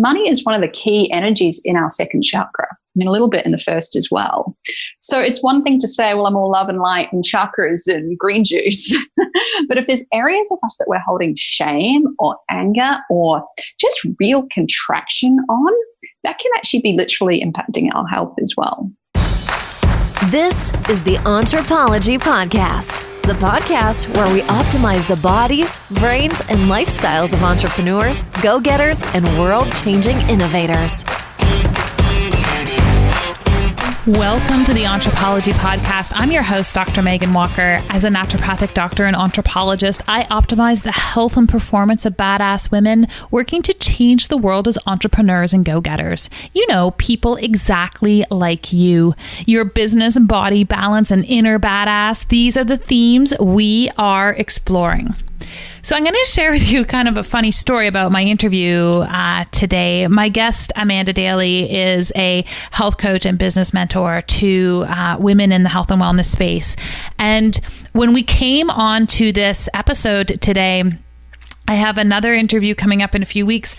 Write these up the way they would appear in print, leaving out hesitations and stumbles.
money is one of the key energies in our second chakra. I mean, a little bit in the first as well. So it's one thing to say, well, I'm all love and light and chakras and green juice. But if there's areas of us that we're holding shame or anger or just real contraction on, that can actually be literally impacting our health as well. This is the Entrepology Podcast, the podcast where we optimize the bodies, brains, and lifestyles of entrepreneurs, go-getters, and world-changing innovators. Welcome to the Entrepology Podcast. I'm your host, Dr. Megan Walker. As a naturopathic doctor and anthropologist, I optimize the health and performance of badass women working to change the world as entrepreneurs and go-getters. You know, people exactly like you. Your business, body balance, and inner badass, these are the themes we are exploring. So I'm going to share with you kind of a funny story about my interview today. My guest, Amanda Daley, is a health coach and business mentor to women in the health and wellness space. And when we came on to this episode today, I have another interview coming up in a few weeks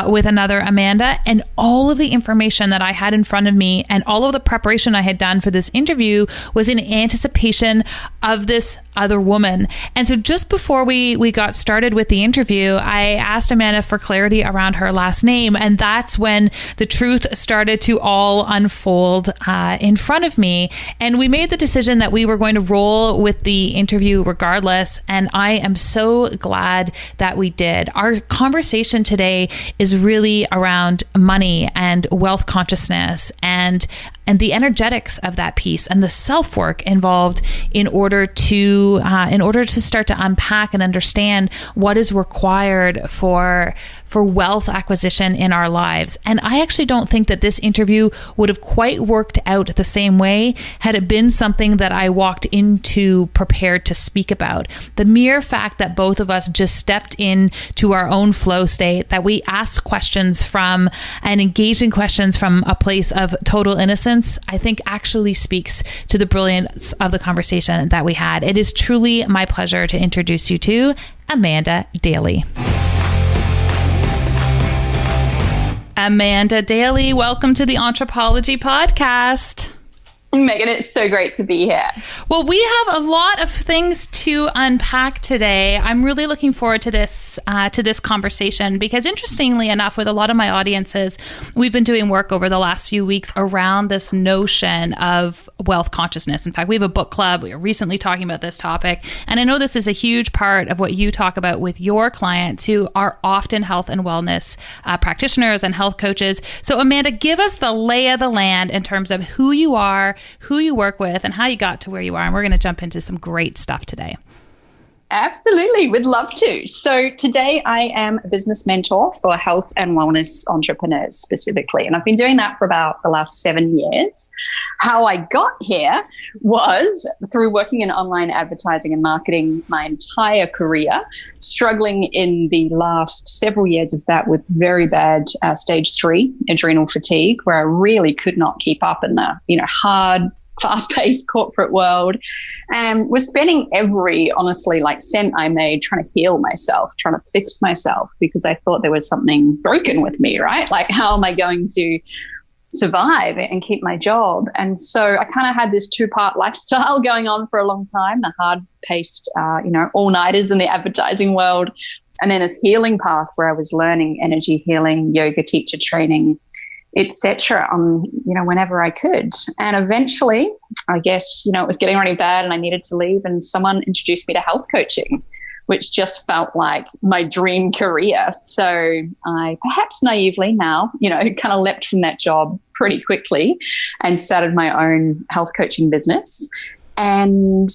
with another Amanda, and all of the information that I had in front of me and all of the preparation I had done for this interview was in anticipation of this other woman. And so just before we got started with the interview, I asked Amanda for clarity around her last name, and that's when the truth started to all unfold in front of me. And we made the decision that we were going to roll with the interview regardless, and I am so glad that we did. Our conversation today is really around money and wealth consciousness and the energetics of that piece and the self-work involved in order to start to unpack and understand what is required for wealth acquisition in our lives. And I actually don't think that this interview would have quite worked out the same way had it been something that I walked into prepared to speak about. The mere fact that both of us just stepped into our own flow state, that we asked questions from and engaged in questions from a place of total innocence, I think actually speaks to the brilliance of the conversation that we had. It is truly my pleasure to introduce you to Amanda Daley. Amanda Daley, welcome to the Entrepology Podcast. Megan, it's so great to be here. Well, we have a lot of things to unpack today. I'm really looking forward to this conversation because, interestingly enough, with a lot of my audiences, we've been doing work over the last few weeks around this notion of wealth consciousness. In fact, we have a book club. We were recently talking about this topic, and I know this is a huge part of what you talk about with your clients who are often health and wellness practitioners and health coaches. So, Amanda, give us the lay of the land in terms of who you are, who you work with, and how you got to where you are. And we're going to jump into some great stuff today. Absolutely. We'd love to. So today I am a business mentor for health and wellness entrepreneurs specifically. And I've been doing that for about the last 7 years. How I got here was through working in online advertising and marketing my entire career, struggling in the last several years of that with very bad stage 3 adrenal fatigue, where I really could not keep up in the hard, fast-paced corporate world, and was spending every, honestly, cent I made trying to heal myself, trying to fix myself, because I thought there was something broken with me, right? Like, how am I going to survive and keep my job? And so I kind of had this 2-part lifestyle going on for a long time, the hard-paced, all-nighters in the advertising world, and then this healing path where I was learning energy healing, yoga teacher training, etc. Whenever I could. And eventually, I guess, it was getting really bad and I needed to leave, and someone introduced me to health coaching, which just felt like my dream career. So I, perhaps naively now, kind of leapt from that job pretty quickly and started my own health coaching business. And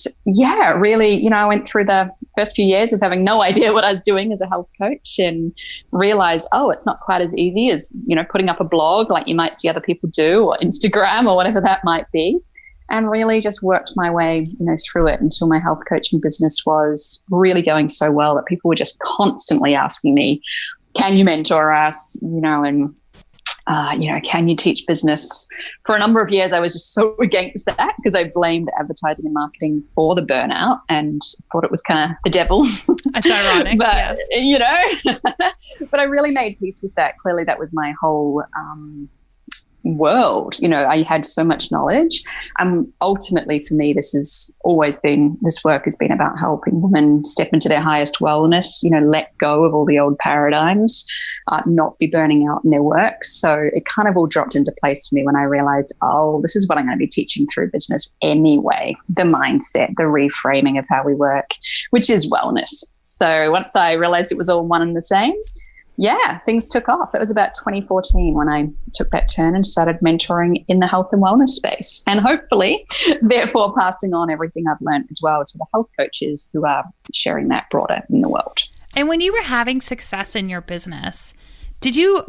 really, I went through the first few years of having no idea what I was doing as a health coach, and realized, it's not quite as easy as, putting up a blog like you might see other people do, or Instagram, or whatever that might be. And really just worked my way, through it until my health coaching business was really going so well that people were just constantly asking me, can you mentor us? And can you teach business? For a number of years, I was just so against that because I blamed advertising and marketing for the burnout and thought it was kind of the devil. That's ironic, but, yes. But I really made peace with that. Clearly, that was my whole world. I had so much knowledge. Ultimately, for me, this work has been about helping women step into their highest wellness, let go of all the old paradigms, not be burning out in their work. So it kind of all dropped into place for me when I realized, this is what I'm going to be teaching through business anyway, the mindset, the reframing of how we work, which is wellness. So once I realized it was all one and the same, things took off. That was about 2014 when I took that turn and started mentoring in the health and wellness space, and hopefully, therefore, passing on everything I've learned as well to the health coaches who are sharing that broader in the world. And when you were having success in your business, did you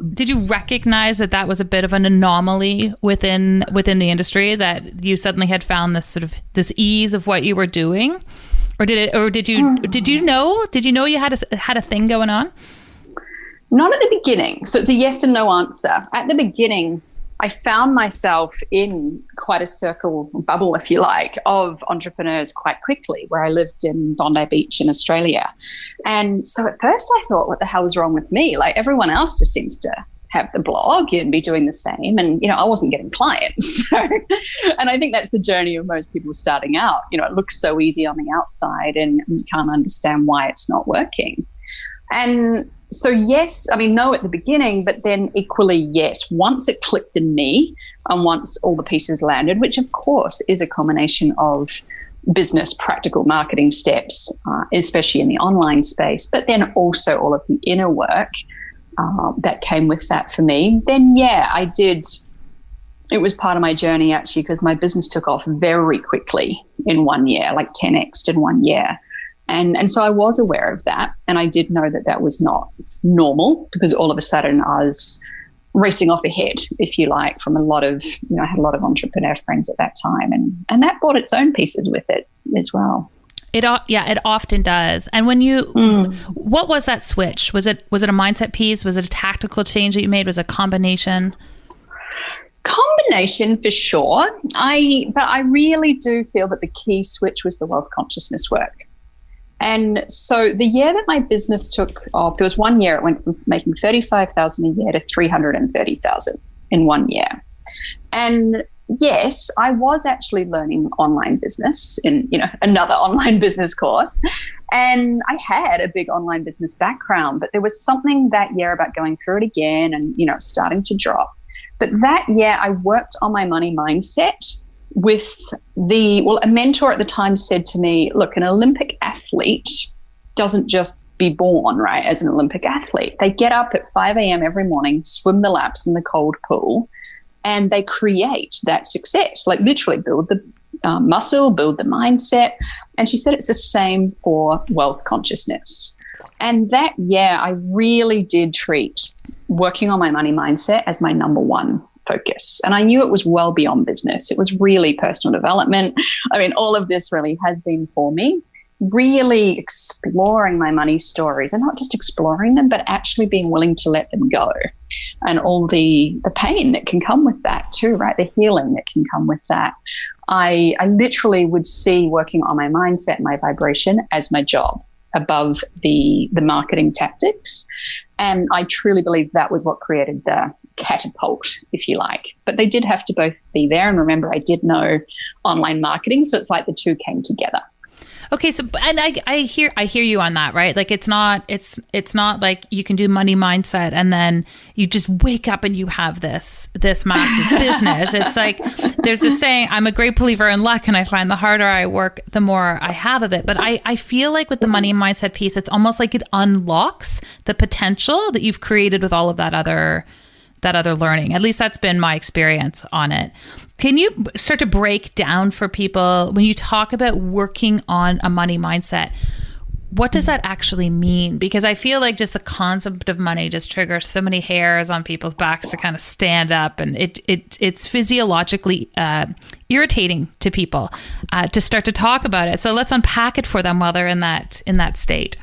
recognize that was a bit of an anomaly within the industry, that you suddenly had found this ease of what you were doing, or did you know you had a thing going on? Not at the beginning. So it's a yes and no answer. At the beginning, I found myself in quite a bubble, if you like, of entrepreneurs quite quickly, where I lived in Bondi Beach in Australia. And so at first I thought, what the hell is wrong with me? Like, everyone else just seems to have the blog and be doing the same. And, I wasn't getting clients. And I think that's the journey of most people starting out. It looks so easy on the outside and you can't understand why it's not working. And so no at the beginning, but then equally yes, once it clicked in me and once all the pieces landed, which of course is a combination of business practical marketing steps, especially in the online space, but then also all of the inner work that came with that for me, then I did. It was part of my journey actually, because my business took off very quickly in 1 year, like 10x'd in 1 year. And so I was aware of that, and I did know that was not normal, because all of a sudden I was racing off ahead, if you like, from a lot of, I had a lot of entrepreneur friends at that time, and that brought its own pieces with it as well. It often does. And when what was that switch? Was it a mindset piece? Was it a tactical change that you made? Was it a combination? Combination for sure. But I really do feel that the key switch was the wealth consciousness work. And so the year that my business took off, there was 1 year it went from making $35,000 a year to $330,000 in 1 year. And yes, I was actually learning online business in, another online business course. And I had a big online business background, but there was something that year about going through it again and, starting to drop. But that year I worked on my money mindset with a mentor at the time said to me, look, an Olympic athlete doesn't just be born, right, as an Olympic athlete. They get up at 5 a.m. every morning, swim the laps in the cold pool, and they create that success, like literally build the muscle, build the mindset. And she said it's the same for wealth consciousness. And that year, I really did treat working on my money mindset as my number one focus. And I knew it was well beyond business. It was really personal development. I mean, all of this really has been for me, really exploring my money stories, and not just exploring them, but actually being willing to let them go, and all the pain that can come with that too, right? The healing that can come with that. I literally would see working on my mindset, my vibration as my job above the marketing tactics. And I truly believe that was what created the catapult, if you like. But they did have to both be there. And remember, I did know online marketing, so it's like the two came together. Okay, so and I hear you on that, right? Like it's not like you can do money mindset and then you just wake up and you have this massive business. It's like there's this saying, I'm a great believer in luck, and I find the harder I work, the more I have of it. But I feel like with the money mindset piece, it's almost like it unlocks the potential that you've created with all of that other learning. At least that's been my experience on it. Can you start to break down for people, when you talk about working on a money mindset, what does that actually mean? Because I feel like just the concept of money just triggers so many hairs on people's backs to kind of stand up, and it's physiologically irritating to people to start to talk about it. So let's unpack it for them while they're in that state.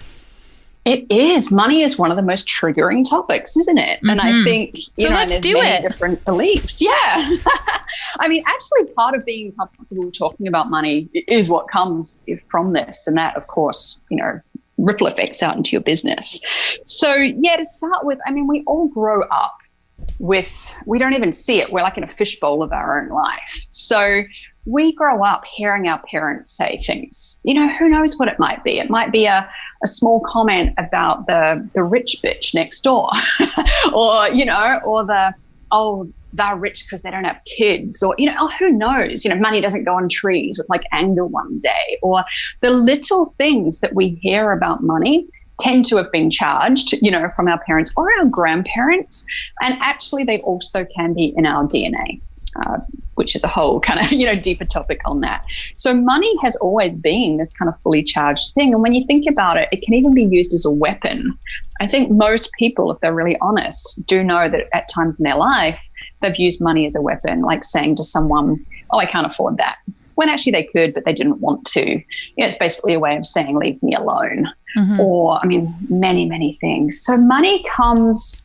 It is. Money is one of the most triggering topics, isn't it? And I think, let's do many it. different beliefs. Yeah. I mean, actually, part of being comfortable talking about money is what comes from this. And that, of course, ripple effects out into your business. So, yeah, to start with, I mean, we all grow up we don't even see it. We're like in a fishbowl of our own life. So we grow up hearing our parents say things, who knows what it might be. It might be a small comment about the rich bitch next door or they're rich because they don't have kids or, who knows, money doesn't go on trees with like anger one day, or the little things that we hear about money tend to have been charged, from our parents or our grandparents. And actually they also can be in our DNA, which is a whole kind of, deeper topic on that. So money has always been this kind of fully charged thing. And when you think about it, it can even be used as a weapon. I think most people, if they're really honest, do know that at times in their life, they've used money as a weapon, like saying to someone, oh, I can't afford that. When actually they could, but they didn't want to. It's basically a way of saying, leave me alone. Mm-hmm. Or, many, many things. So money comes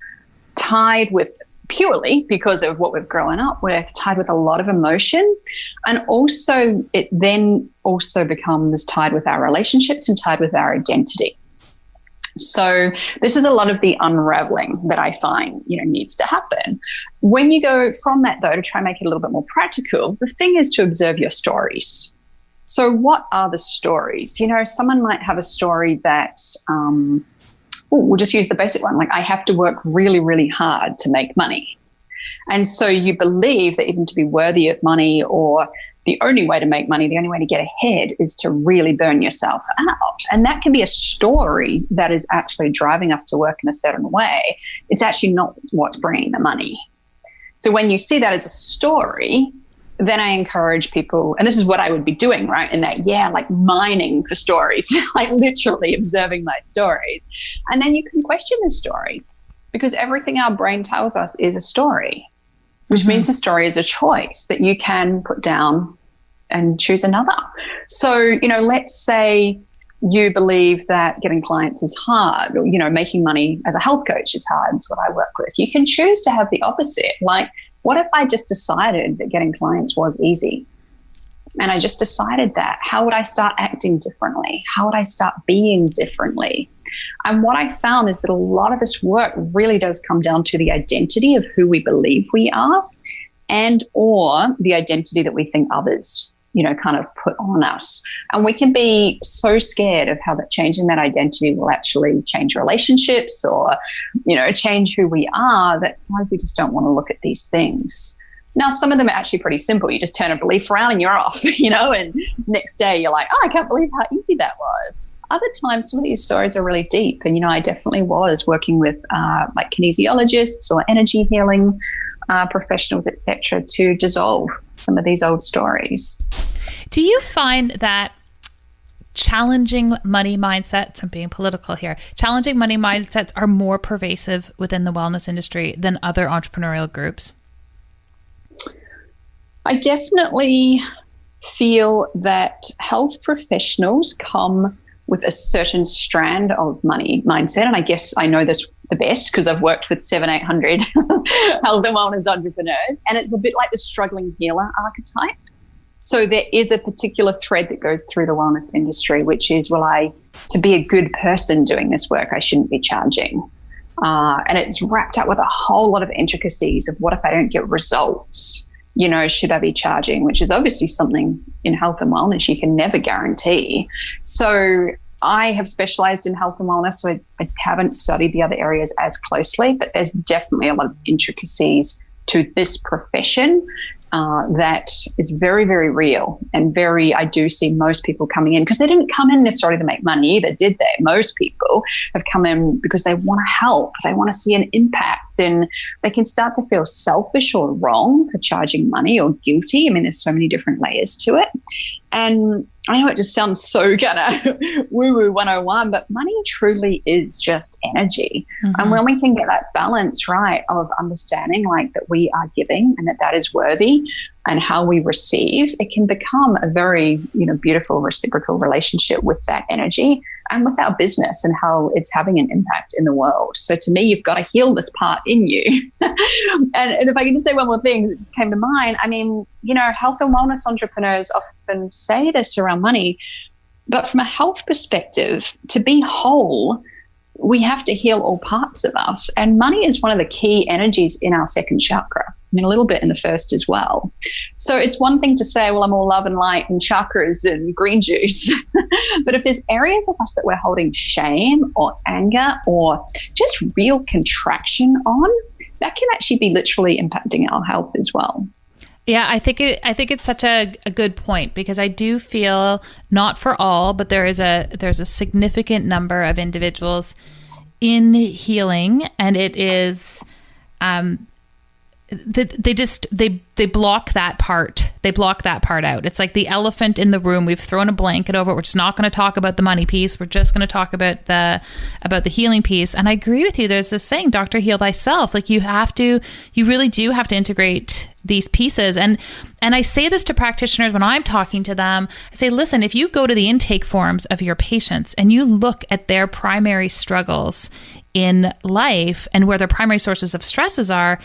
tied with, purely because of what we've grown up with, tied with a lot of emotion. And also it then also becomes tied with our relationships and tied with our identity. So this is a lot of the unraveling that I find, needs to happen. When you go from that, though, to try and make it a little bit more practical, the thing is to observe your stories. So what are the stories? Someone might have a story that, we'll just use the basic one, like I have to work really, really hard to make money. And so you believe that even to be worthy of money, or the only way to make money, the only way to get ahead is to really burn yourself out. And that can be a story that is actually driving us to work in a certain way. It's actually not what's bringing the money. So when you see that as a story, then I encourage people, and this is what I would be doing, right? In that, like mining for stories, like literally observing my stories. And then you can question the story, because everything our brain tells us is a story, which means the story is a choice that you can put down and choose another. So, let's say you believe that getting clients is hard, or, making money as a health coach is hard. That's what I work with. You can choose to have the opposite. Like, what if I just decided that getting clients was easy? And I just decided that. How would I start acting differently? How would I start being differently? And what I found is that a lot of this work really does come down to the identity of who we believe we are, and or the identity that we think others, kind of put on us. And we can be so scared of how that changing that identity will actually change relationships or, change who we are, that sometimes we just don't want to look at these things. Now, some of them are actually pretty simple. You just turn a belief around and you're off, and next day you're like, oh, I can't believe how easy that was. Other times, some of these stories are really deep. And, I definitely was working with like kinesiologists or energy healing professionals, et cetera, to dissolve some of these old stories. Do you find that challenging money mindsets, I'm being political here, challenging money mindsets are more pervasive within the wellness industry than other entrepreneurial groups? I definitely feel that health professionals come with a certain strand of money mindset. And I guess I know this the best because I've worked with 700-800 health and wellness entrepreneurs. And it's a bit like the struggling healer archetype. So there is a particular thread that goes through the wellness industry, which is, to be a good person doing this work, I shouldn't be charging. And it's wrapped up with a whole lot of intricacies of what if I don't get results? Should I be charging? Which is obviously something in health and wellness you can never guarantee. So I have specialized in health and wellness, so I haven't studied the other areas as closely, but there's definitely a lot of intricacies to this profession that is very, very real and I do see most people coming in because they didn't come in necessarily to make money either, did they? Most people have come in because they want to help, they want to see an impact, and they can start to feel selfish or wrong for charging money or guilty. I mean, there's so many different layers to it. And I know it just sounds so kind of woo-woo 101, but money truly is just energy. And when we can get that balance right of understanding like that we are giving and that is worthy and how we receive, it can become a very, beautiful reciprocal relationship with that energy and with our business and how it's having an impact in the world. So to me, you've got to heal this part in you. and if I can just say one more thing that just came to mind, I mean, health and wellness entrepreneurs often say this around money, but from a health perspective, to be whole, we have to heal all parts of us. And money is one of the key energies in our second chakra. I mean, a little bit in the first as well. So it's one thing to say, well, I'm all love and light and chakras and green juice. But if there's areas of us that we're holding shame or anger or just real contraction on, that can actually be literally impacting our health as well. Yeah, I think it's such a good point, because I do feel, not for all, but there's a significant number of individuals in healing, and it is they block that part. They block that part out. It's like the elephant in the room. We've thrown a blanket over it. We're just not going to talk about the money piece. We're just going to talk about the healing piece. And I agree with you. There's this saying, Dr. Heal Thyself. Like you really do have to integrate these pieces. And I say this to practitioners when I'm talking to them. I say, listen, if you go to the intake forms of your patients and you look at their primary struggles in life and where their primary sources of stresses are,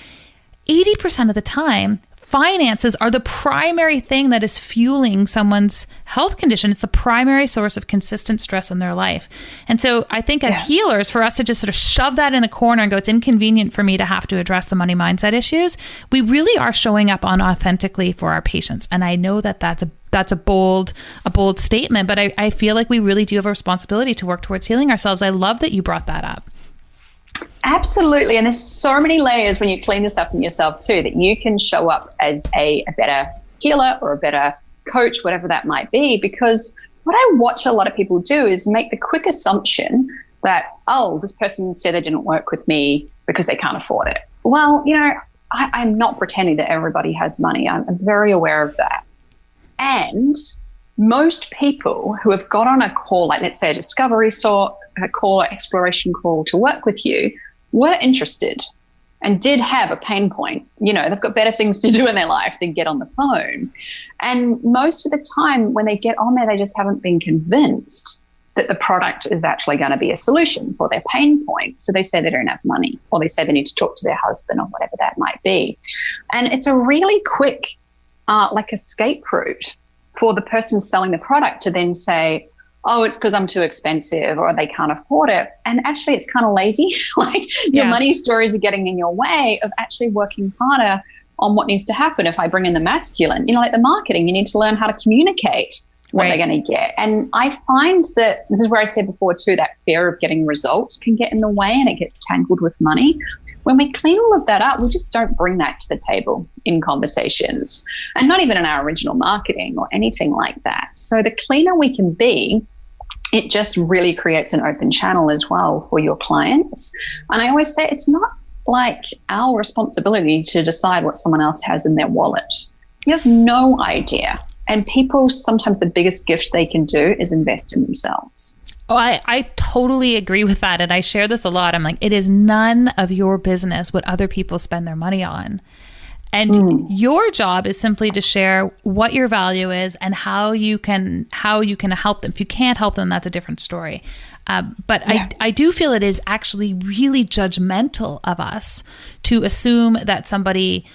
80% of the time, finances are the primary thing that is fueling someone's health condition. It's the primary source of consistent stress in their life. And so I think as healers, for us to just sort of shove that in a corner and go, it's inconvenient for me to have to address the money mindset issues, we really are showing up unauthentically for our patients. And I know that that's a bold statement, but I feel like we really do have a responsibility to work towards healing ourselves. I love that you brought that up. Absolutely. And there's so many layers when you clean this up in yourself too, that you can show up as a better healer or a better coach, whatever that might be. Because what I watch a lot of people do is make the quick assumption that, oh, this person said they didn't work with me because they can't afford it. Well, I'm not pretending that everybody has money. I'm very aware of that. And most people who have got on a call, like let's say a discovery call, exploration call to work with you, were interested and did have a pain point. They've got better things to do in their life than get on the phone. And most of the time when they get on there, they just haven't been convinced that the product is actually going to be a solution for their pain point. So they say they don't have money, or they say they need to talk to their husband or whatever that might be. And it's a really quick escape route for the person selling the product to then say, oh, it's because I'm too expensive or they can't afford it. And actually it's kind of lazy. Your money stories are getting in your way of actually working harder on what needs to happen. If I bring in the masculine, like the marketing, you need to learn how to communicate what they're going to get. And I find that this is where I said before too, that fear of getting results can get in the way and it gets tangled with money. When we clean all of that up, we just don't bring that to the table in conversations, and not even in our original marketing or anything like that. So the cleaner we can be, it just really creates an open channel as well for your clients. And I always say it's not like our responsibility to decide what someone else has in their wallet. You have no idea. And people, sometimes the biggest gift they can do is invest in themselves. Oh, I totally agree with that. And I share this a lot. I'm like, it is none of your business what other people spend their money on. And your job is simply to share what your value is and how you can help them. If you can't help them, that's a different story. But I do feel it is actually really judgmental of us to assume that somebody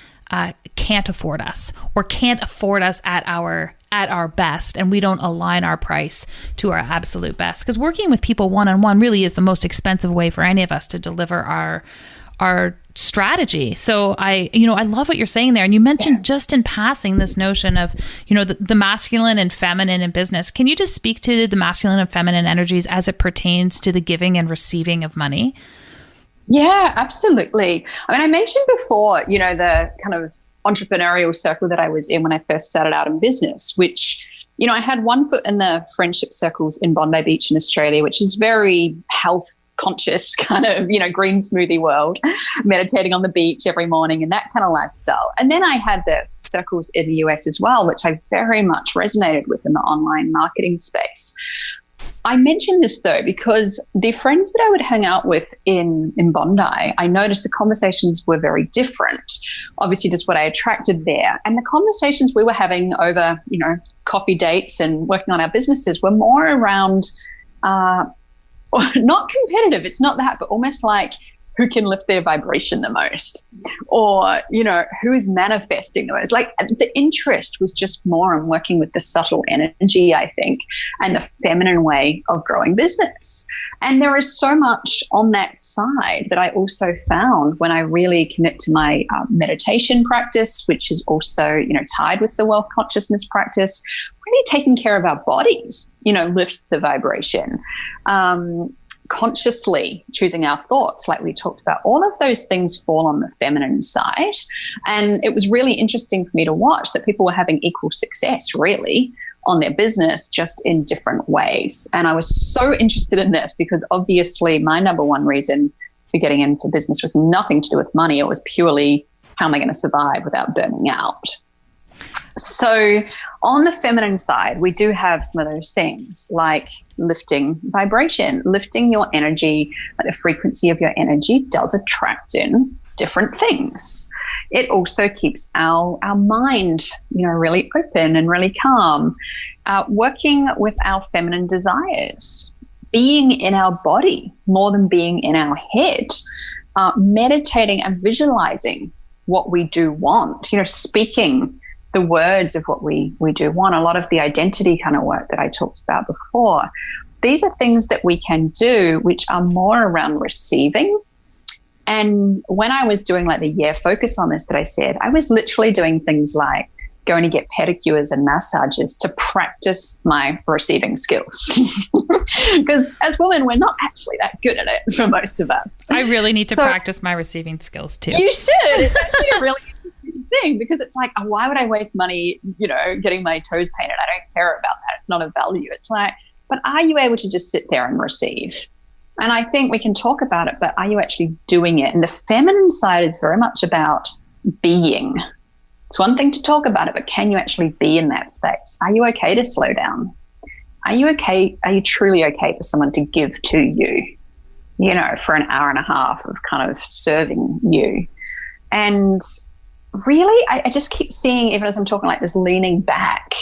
can't afford us or can't afford us at our best, and we don't align our price to our absolute best. Because working with people one-on-one really is the most expensive way for any of us to deliver our strategy. So I love what you're saying there. And you mentioned just in passing this notion of, the masculine and feminine in business. Can you just speak to the masculine and feminine energies as it pertains to the giving and receiving of money? Yeah, absolutely. I mean, I mentioned before, the kind of entrepreneurial circle that I was in when I first started out in business, which, I had one foot in the friendship circles in Bondi Beach in Australia, which is very health conscious kind of, green smoothie world, meditating on the beach every morning and that kind of lifestyle. And then I had the circles in the US as well, which I very much resonated with in the online marketing space. I mention this though because the friends that I would hang out with in Bondi, I noticed the conversations were very different. Obviously, just what I attracted there. And the conversations we were having over, coffee dates and working on our businesses were more around not competitive. It's not that, but almost like who can lift their vibration the most, or, who is manifesting the most. Like the interest was just more on working with the subtle energy, I think, and the feminine way of growing business. And there is so much on that side that I also found when I really commit to my meditation practice, which is also, tied with the wealth consciousness practice, really taking care of our bodies, lifts the vibration. Consciously choosing our thoughts, like we talked about, all of those things fall on the feminine side. And it was really interesting for me to watch that people were having equal success really on their business, just in different ways. And I was so interested in this because obviously my number one reason for getting into business was nothing to do with money. It was purely, how am I going to survive without burning out? So on the feminine side, we do have some of those things like lifting vibration, lifting your energy. Like the frequency of your energy does attract in different things. It also keeps our mind, really open and really calm. Working with our feminine desires, being in our body more than being in our head, meditating and visualizing what we do want, speaking the words of what we do want, a lot of the identity kind of work that I talked about before. These are things that we can do which are more around receiving. And when I was doing like the year focus on this that I said, I was literally doing things like going to get pedicures and massages to practice my receiving skills. Because as women, we're not actually that good at it for most of us. I really need to practice my receiving skills too. You should. It's actually a really thing, because it's like, why would I waste money, getting my toes painted? I don't care about that. It's not a value. It's like, but are you able to just sit there and receive? And I think we can talk about it, but are you actually doing it? And the feminine side is very much about being. It's one thing to talk about it, but can you actually be in that space? Are you okay to slow down? Are you okay? Are you truly okay for someone to give to you, for an hour and a half of kind of serving you? And really, I just keep seeing, even as I'm talking like this, leaning back,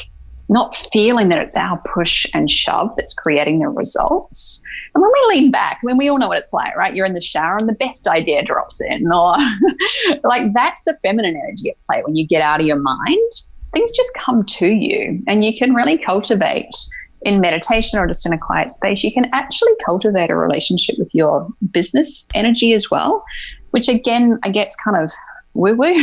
not feeling that it's our push and shove that's creating the results. And when we lean back, we all know what it's like, right? You're in the shower and the best idea drops in, or like that's the feminine energy at play. When you get out of your mind, things just come to you, and you can really cultivate in meditation or just in a quiet space. You can actually cultivate a relationship with your business energy as well, which again, I guess kind of woo-woo,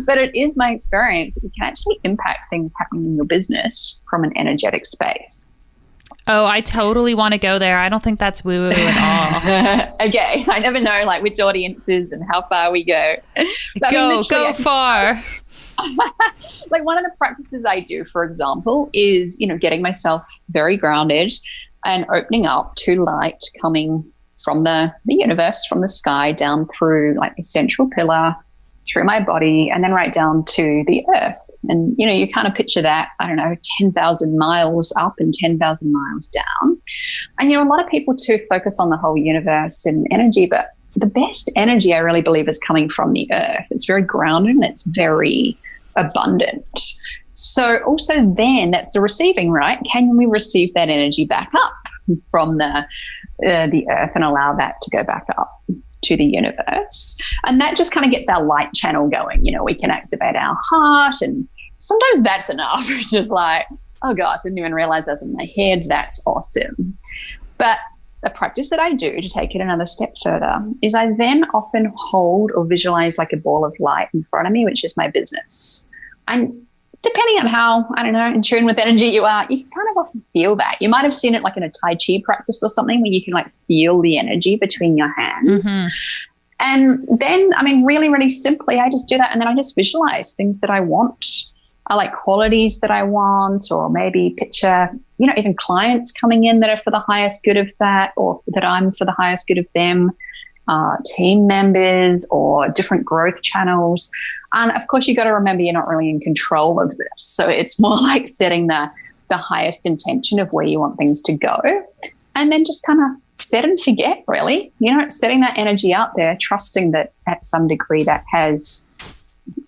but it is my experience that you can actually impact things happening in your business from an energetic space. Oh, I totally want to go there. I don't think that's woo-woo at all. Okay, I never know like which audiences and how far we go. But go far. Like one of the practices I do, for example, is, getting myself very grounded and opening up to light coming from the universe, from the sky, down through like the central pillar, through my body, and then right down to the earth. And, you kind of picture that, 10,000 miles up and 10,000 miles down. And, a lot of people too focus on the whole universe and energy, but the best energy I really believe is coming from the earth. It's very grounded and it's very abundant. So also then that's the receiving, right? Can we receive that energy back up from the earth and allow that to go back up to the universe? And that just kind of gets our light channel going. We can activate our heart, and sometimes that's enough. It's just like, oh gosh, I didn't even realize that's in my head. That's awesome. But a practice that I do to take it another step further is I then often hold or visualize like a ball of light in front of me, which is my business. And depending on how, in tune with energy you are, you can kind of often feel that. You might have seen it like in a Tai Chi practice or something where you can like feel the energy between your hands. Mm-hmm. And then, really, really simply, I just do that. And then I just visualize things that I want are like qualities that I want, or maybe picture, even clients coming in that are for the highest good of that, or that I'm for the highest good of them, team members or different growth channels. And of course, you got to remember you're not really in control of this. So it's more like setting the highest intention of where you want things to go, and then just kind of set and forget, really, setting that energy out there, trusting that at some degree that has,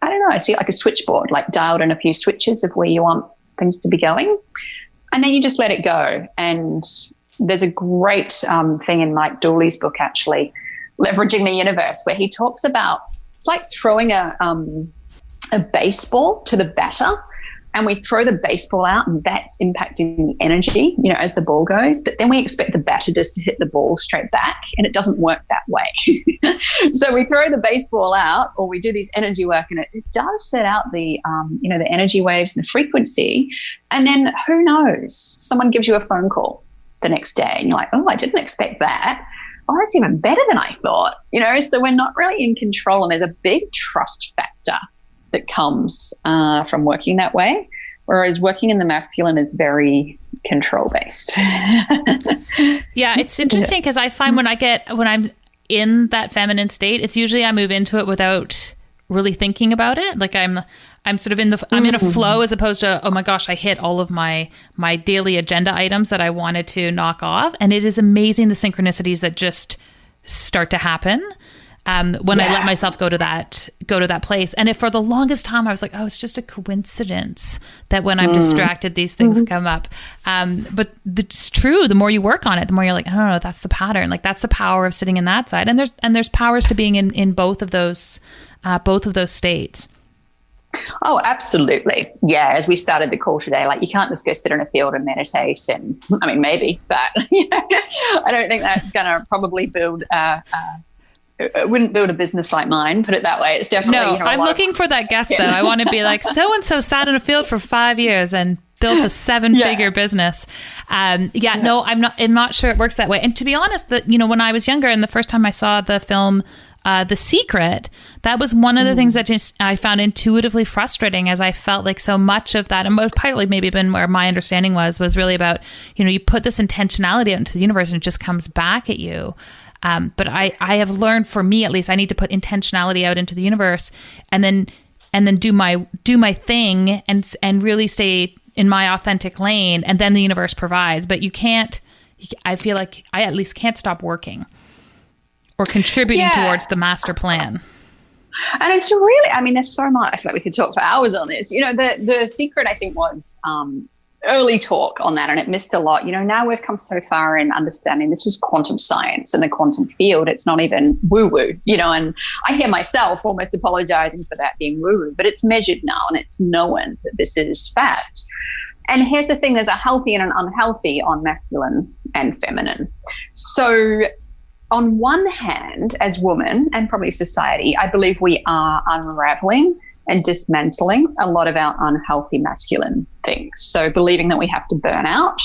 I don't know, I see it like a switchboard, like dialed in a few switches of where you want things to be going. And then you just let it go. And there's a great thing in Mike Dooley's book, actually, Leveraging the Universe, where he talks about, it's like throwing a baseball to the batter, and we throw the baseball out, and that's impacting the energy, as the ball goes. But then we expect the batter just to hit the ball straight back, and it doesn't work that way. So we throw the baseball out, or we do these energy work, and it does set out the, the energy waves and the frequency. And then who knows? Someone gives you a phone call the next day, and you're like, oh, I didn't expect that. Oh, that's even better than I thought. So we're not really in control, and there's a big trust factor that comes from working that way, whereas working in the masculine is very control-based. Yeah, it's interesting because I find when I'm in that feminine state, it's usually I move into it without really thinking about it. Like I'm sort of I'm in a flow, as opposed to, oh my gosh, I hit all of my daily agenda items that I wanted to knock off. And it is amazing the synchronicities that just start to happen when I let myself go to that place. And if for the longest time I was like, oh, it's just a coincidence that when I'm distracted, these things come up. But it's true. The more you work on it, the more you're like, oh, no, that's the pattern. Like that's the power of sitting in that side. And there's powers to being in both of those states. Oh, absolutely. Yeah. As we started the call today, like you can't just go sit in a field and meditate. And I mean, maybe, but I don't think that's going to probably build it wouldn't build a business like mine, put it that way. It's definitely I'm looking for that guest though. I want to be like, so-and-so sat in a field for 5 years and built a 7-figure business. I'm not sure it works that way. And to be honest, when I was younger and the first time I saw the film The Secret, that was one of the things that just I found intuitively frustrating, as I felt like so much of that, and partly maybe been where my understanding was really about, you put this intentionality out into the universe and it just comes back at you. But I have learned, for me at least, I need to put intentionality out into the universe, and then do my thing and really stay in my authentic lane, and then the universe provides. But I feel like I at least can't stop working or contributing towards the master plan. And it's really, there's so much. I feel like we could talk for hours on this. The secret, I think, was early talk on that, and it missed a lot. Now we've come so far in understanding this is quantum science and the quantum field. It's not even woo-woo, and I hear myself almost apologizing for that being woo-woo, but it's measured now and it's known that this is fact. And here's the thing, there's a healthy and an unhealthy on masculine and feminine. So on one hand, as women and probably society, I believe we are unraveling and dismantling a lot of our unhealthy masculine things. So believing that we have to burn out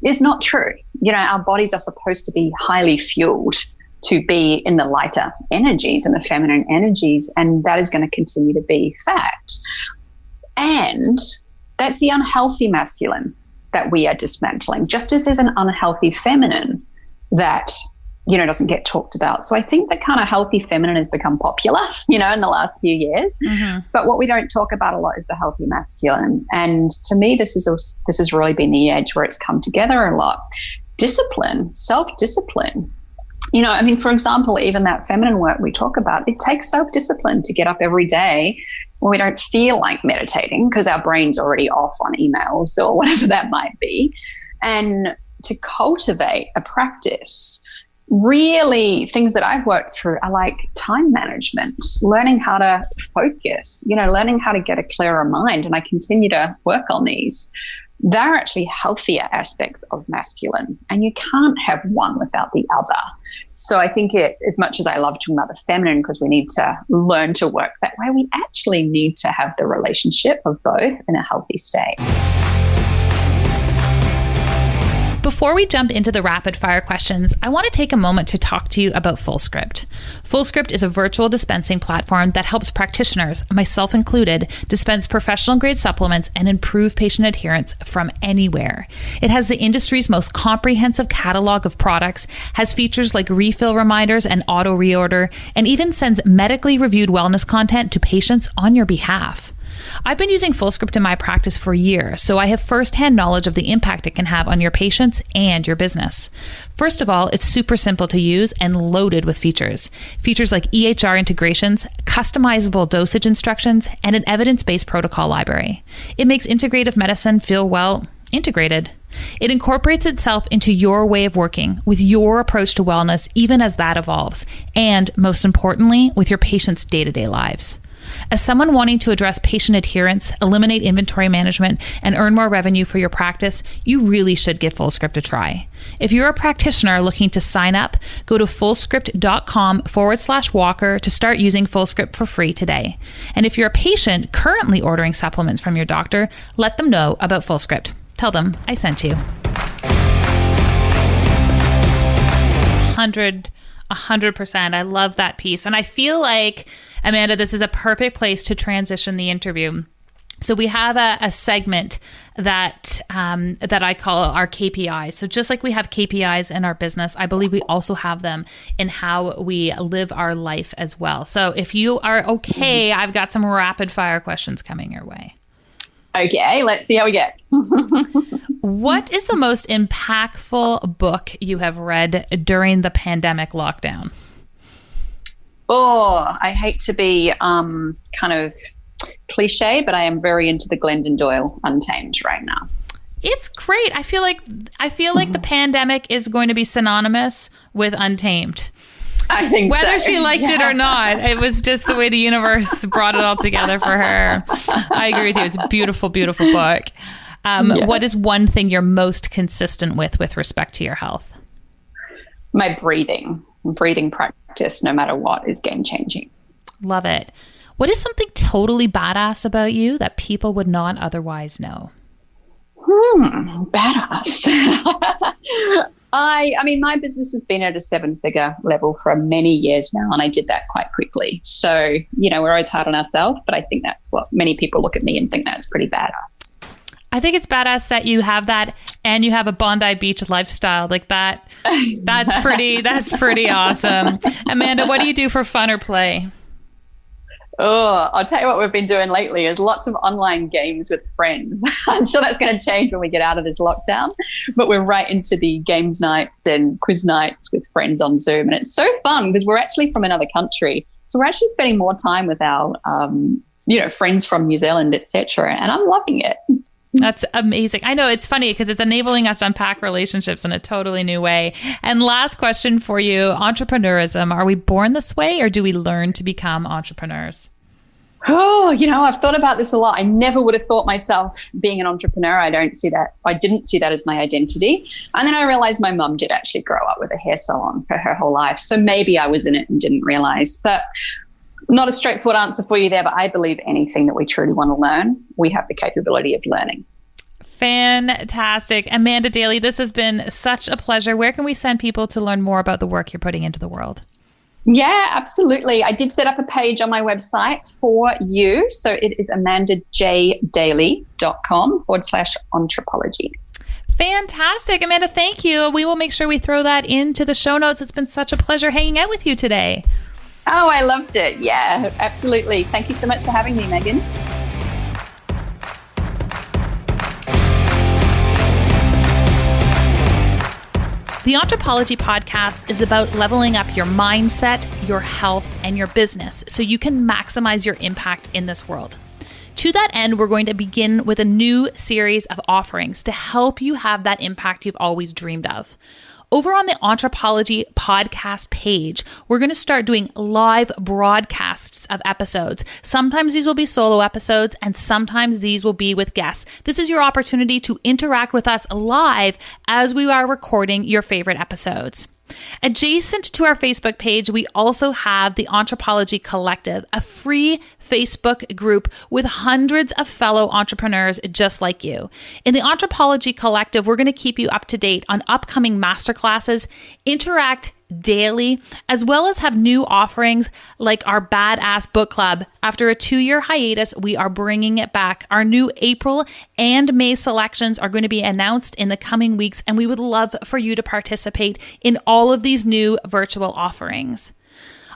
is not true. Our bodies are supposed to be highly fueled to be in the lighter energies and the feminine energies, and that is going to continue to be fact. And that's the unhealthy masculine that we are dismantling, just as there's an unhealthy feminine that doesn't get talked about. So I think that kind of healthy feminine has become popular, in the last few years. Mm-hmm. But what we don't talk about a lot is the healthy masculine. And to me, this has really been the edge where it's come together a lot. Discipline, self-discipline. For example, even that feminine work we talk about, it takes self-discipline to get up every day when we don't feel like meditating because our brain's already off on emails or whatever that might be. And to cultivate a practice. Really, things that I've worked through are like time management, learning how to focus, learning how to get a clearer mind. And I continue to work on these. They're actually healthier aspects of masculine, and you can't have one without the other. So I think as much as I love talking about the feminine, because we need to learn to work that way, we actually need to have the relationship of both in a healthy state. Before we jump into the rapid fire questions, I want to take a moment to talk to you about Fullscript. Fullscript is a virtual dispensing platform that helps practitioners, myself included, dispense professional grade supplements and improve patient adherence from anywhere. It has the industry's most comprehensive catalog of products, has features like refill reminders and auto reorder, and even sends medically reviewed wellness content to patients on your behalf. I've been using Fullscript in my practice for years, so I have firsthand knowledge of the impact it can have on your patients and your business. First of all, it's super simple to use and loaded with features. Features like EHR integrations, customizable dosage instructions, and an evidence-based protocol library. It makes integrative medicine feel, well, integrated. It incorporates itself into your way of working with your approach to wellness, even as that evolves, and most importantly, with your patients' day-to-day lives. As someone wanting to address patient adherence, eliminate inventory management, and earn more revenue for your practice, you really should give Fullscript a try. If you're a practitioner looking to sign up, go to fullscript.com/walker to start using Fullscript for free today. And if you're a patient currently ordering supplements from your doctor, let them know about Fullscript. Tell them I sent you. 100%. I love that piece. And I feel like, Amanda, this is a perfect place to transition the interview. So we have a segment that I call our KPIs. So just like we have KPIs in our business, I believe we also have them in how we live our life as well. So if you are okay, I've got some rapid fire questions coming your way. Okay, let's see how we get. What is the most impactful book you have read during the pandemic lockdown? Oh, I hate to be kind of cliche, but I am very into the Glennon Doyle Untamed right now. It's great. I feel like the pandemic is going to be synonymous with Untamed. I think whether so. she liked it or not, it was just the way the universe brought it all together for her. I agree with you. It's a beautiful, beautiful book. What is one thing you're most consistent with respect to your health? My breathing practice, no matter what, is game changing. Love it. What is something totally badass about you that people would not otherwise know? Badass. I mean, my business has been at a 7-figure level for many years now, and I did that quite quickly. So, we're always hard on ourselves, but I think that's what many people look at me and think that's pretty badass. I think it's badass that you have that and you have a Bondi Beach lifestyle like that. That's pretty awesome. Amanda, what do you do for fun or play? Oh, I'll tell you what we've been doing lately is lots of online games with friends. I'm sure that's going to change when we get out of this lockdown, but we're right into the games nights and quiz nights with friends on Zoom. And it's so fun because we're actually from another country. So we're actually spending more time with our, friends from New Zealand, etc. And I'm loving it. That's amazing. I know it's funny because it's enabling us to unpack relationships in a totally new way. And last question for you, entrepreneurism. Are we born this way or do we learn to become entrepreneurs? Oh, I've thought about this a lot. I never would have thought myself being an entrepreneur. I didn't see that as my identity. And then I realized my mum did actually grow up with a hair salon for her whole life. So maybe I was in it and didn't realize. But not a straightforward answer for you there, but I believe anything that we truly want to learn, we have the capability of learning. Fantastic. Amanda Daley, this has been such a pleasure. Where can we send people to learn more about the work you're putting into the world? Yeah, absolutely. I did set up a page on my website for you. So it is amandajdaily.com/entrepology. Fantastic. Amanda, thank you. We will make sure we throw that into the show notes. It's been such a pleasure hanging out with you today. Oh, I loved it. Yeah, absolutely. Thank you so much for having me, Megan. The Entrepology podcast is about leveling up your mindset, your health, and your business so you can maximize your impact in this world. To that end, we're going to begin with a new series of offerings to help you have that impact you've always dreamed of. Over on the Entrepology podcast page, we're going to start doing live broadcasts of episodes. Sometimes these will be solo episodes and sometimes these will be with guests. This is your opportunity to interact with us live as we are recording your favorite episodes. Adjacent to our Facebook page, we also have the Entrepology Collective, a free Facebook group with hundreds of fellow entrepreneurs just like you. In the Entrepology Collective, we're going to keep you up to date on upcoming masterclasses, interact daily, as well as have new offerings like our Badass Book Club. After a 2-year hiatus, we are bringing it back. Our new April and May selections are going to be announced in the coming weeks, and we would love for you to participate in all of these new virtual offerings.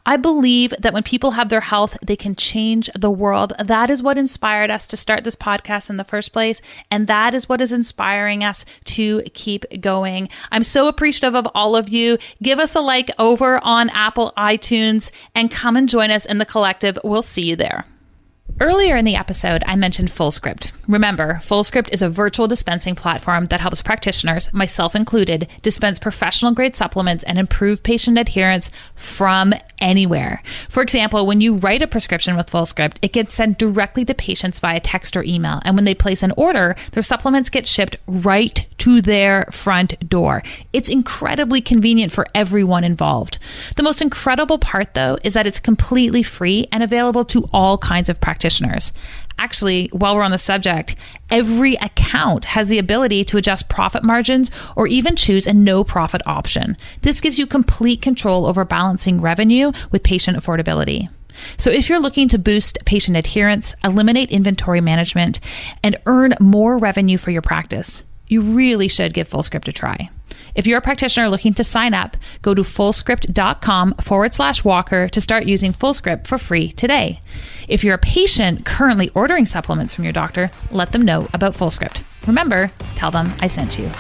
I believe that when people have their health, they can change the world. That is what inspired us to start this podcast in the first place. And that is what is inspiring us to keep going. I'm so appreciative of all of you. Give us a like over on Apple iTunes and come and join us in the collective. We'll see you there. Earlier in the episode, I mentioned Fullscript. Remember, Fullscript is a virtual dispensing platform that helps practitioners, myself included, dispense professional-grade supplements and improve patient adherence from anywhere. For example, when you write a prescription with Fullscript, it gets sent directly to patients via text or email. And when they place an order, their supplements get shipped right to their front door. It's incredibly convenient for everyone involved. The most incredible part, though, is that it's completely free and available to all kinds of practitioners. Actually, while we're on the subject, every account has the ability to adjust profit margins or even choose a no profit option. This gives you complete control over balancing revenue with patient affordability. So if you're looking to boost patient adherence, eliminate inventory management, and earn more revenue for your practice, you really should give Fullscript a try. If you're a practitioner looking to sign up, go to fullscript.com/Walker to start using Fullscript for free today. If you're a patient currently ordering supplements from your doctor, let them know about Fullscript. Remember, tell them I sent you.